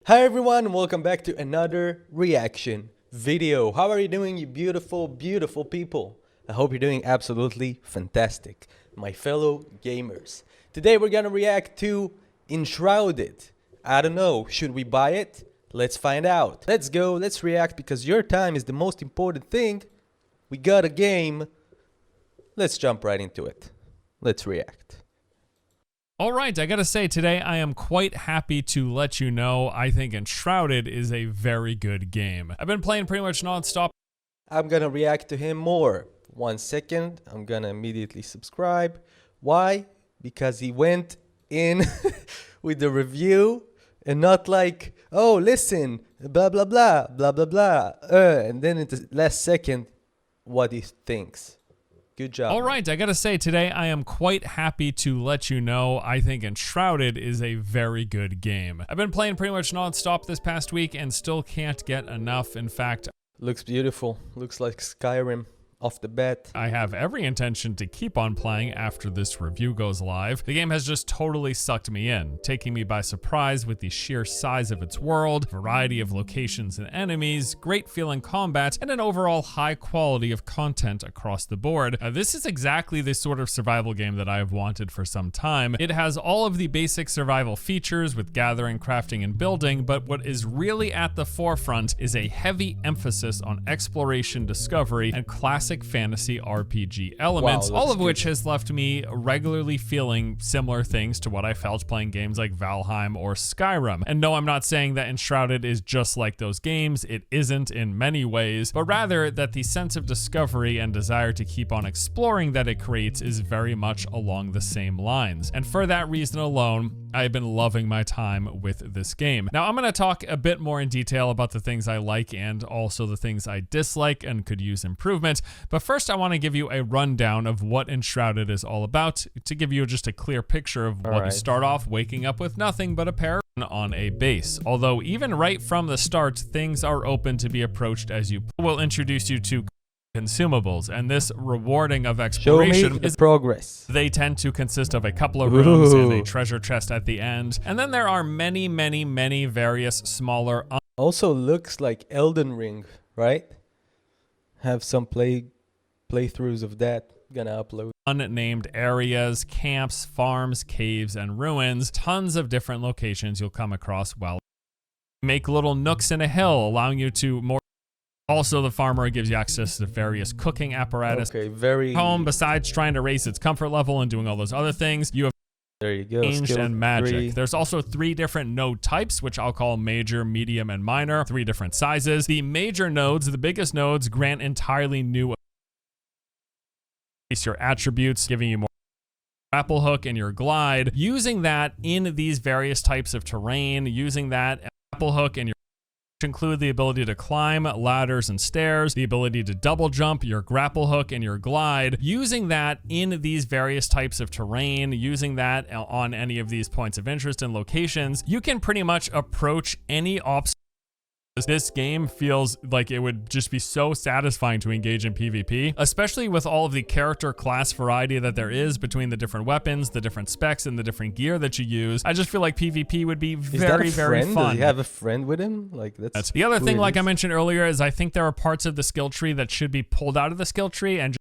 Hi everyone, welcome back to another reaction video. How are you doing, you beautiful, beautiful people? I hope you're doing absolutely fantastic, my fellow gamers. Today we're gonna react to Enshrouded. I don't know, should we buy it? Let's find out. Let's go, let's react because your time is the most important thing. We got a game. Let's jump right into it. Let's react. All right, I gotta say, today I am quite happy to let you know I think Enshrouded is a very good game. I've been playing pretty much non-stop. I'm gonna react to him more. 1 second, I'm gonna immediately subscribe. Why? Because he went in with the review and not like, oh, listen, blah, blah, blah, blah, blah, blah. And then in the last second, what he thinks. Good job. All right, I gotta say, today I am quite happy to let you know I think Enshrouded is a very good game. I've been playing pretty much non-stop this past week and still can't get enough. In fact, looks beautiful. Looks like Skyrim off the bat. I have every intention to keep on playing after this review goes live. The game has just totally sucked me in, taking me by surprise with the sheer size of its world, variety of locations and enemies, great feeling combat, and an overall high quality of content across the board. This is exactly the sort of survival game that I have wanted for some time. It has all of the basic survival features with gathering, crafting, and building, but what is really at the forefront is a heavy emphasis on exploration, discovery, and classic fantasy RPG elements, all of which has left me regularly feeling similar things to what I felt playing games like Valheim or Skyrim. And no, I'm not saying that Enshrouded is just like those games. It isn't in many ways, but rather that the sense of discovery and desire to keep on exploring that it creates is very much along the same lines. And for that reason alone, I've been loving my time with this game. Now, I'm going to talk a bit more in detail about the things I like and also the things I dislike and could use improvement. But first, I want to give you a rundown of what Enshrouded is all about to give you just a clear picture of what you start off waking up with nothing but a pair on a base. Although even right from the start, things are open to be approached as you will introduce you to consumables, and this rewarding of exploration is progress. They tend to consist of a couple of rooms and a treasure chest at the end, and then there are many various smaller also looks like Elden Ring, right? Have some playthroughs of that. Gonna upload unnamed areas, camps, farms, caves, and ruins. Tons of different locations you'll come across while make little nooks in a hill, allowing you to more. Also, the farmer gives you access to various cooking apparatus. Okay, very home. Besides trying to raise its comfort level and doing all those other things, you have there you go. Ranged and magic. 3. There's also 3 different node types, which I'll call major, medium, and minor. 3 different sizes. The major nodes, the biggest nodes, grant entirely new your attributes, giving you more grapple hook in your glide. Using that in these various types of terrain, using that grapple hook in your include the ability to climb ladders and stairs, the ability to double jump, your grapple hook, and your glide. Using that in these various types of terrain, using that on any of these points of interest and locations, you can pretty much approach any obstacle. This game feels like it would just be so satisfying to engage in PvP, especially with all of the character class variety that there is between the different weapons, the different specs, and the different gear that you use. I just feel like PvP would be very fun. Does he have a friend with him? Like that's the other thing, like I mentioned earlier, is I think there are parts of the skill tree that should be pulled out of the skill tree and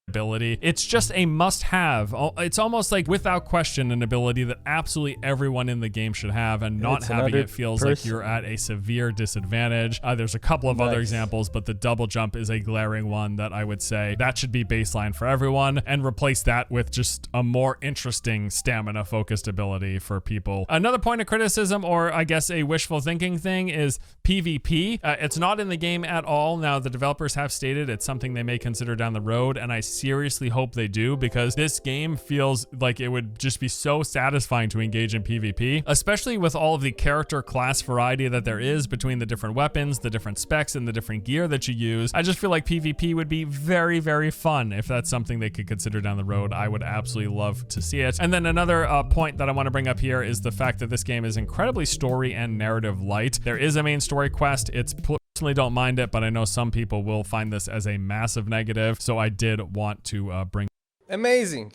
ability. It's just a must-have. It's almost like without question an ability that absolutely everyone in the game should have, and not having it feels like you're at a severe disadvantage. There's a couple of other examples, but the double jump is a glaring one that I would say that should be baseline for everyone, and replace that with just a more interesting stamina focused ability for people. Another point of criticism, or I guess a wishful thinking thing, is PvP. It's not in the game at all. Now, the developers have stated it's something they may consider down the road, and I seriously hope they do, because this game feels like it would just be so satisfying to engage in PvP, especially with all of the character class variety that there is between the different weapons, the different specs, and the different gear that you use. I just feel like PvP would be very fun. If that's something they could consider down the road, I would absolutely love to see it. And then another point that I want to bring up here is the fact that this game is incredibly story and narrative light. There is a main story quest. It's personally don't mind it, but I know some people will find this as a massive negative, so I did want to bring. Amazing.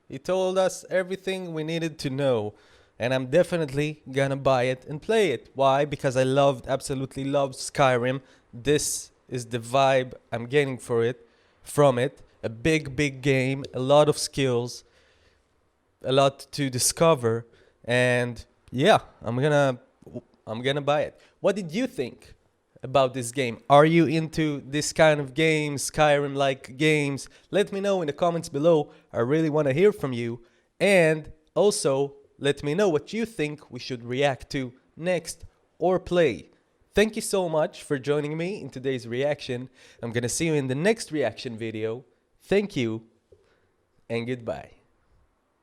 He told us everything we needed to know. and I'm definitely gonna buy it and play it. Why? Because I absolutely loved Skyrim. This is the vibe I'm getting from it. A big game, a lot of skills, a lot to discover, and yeah, I'm gonna buy it. What did you think about this game? Are you into this kind of games, Skyrim-like games? Let me know in the comments below. I really want to hear from you. And also, let me know what you think we should react to next or play. Thank you so much for joining me in today's reaction. I'm gonna see you in the next reaction video. Thank you, and goodbye.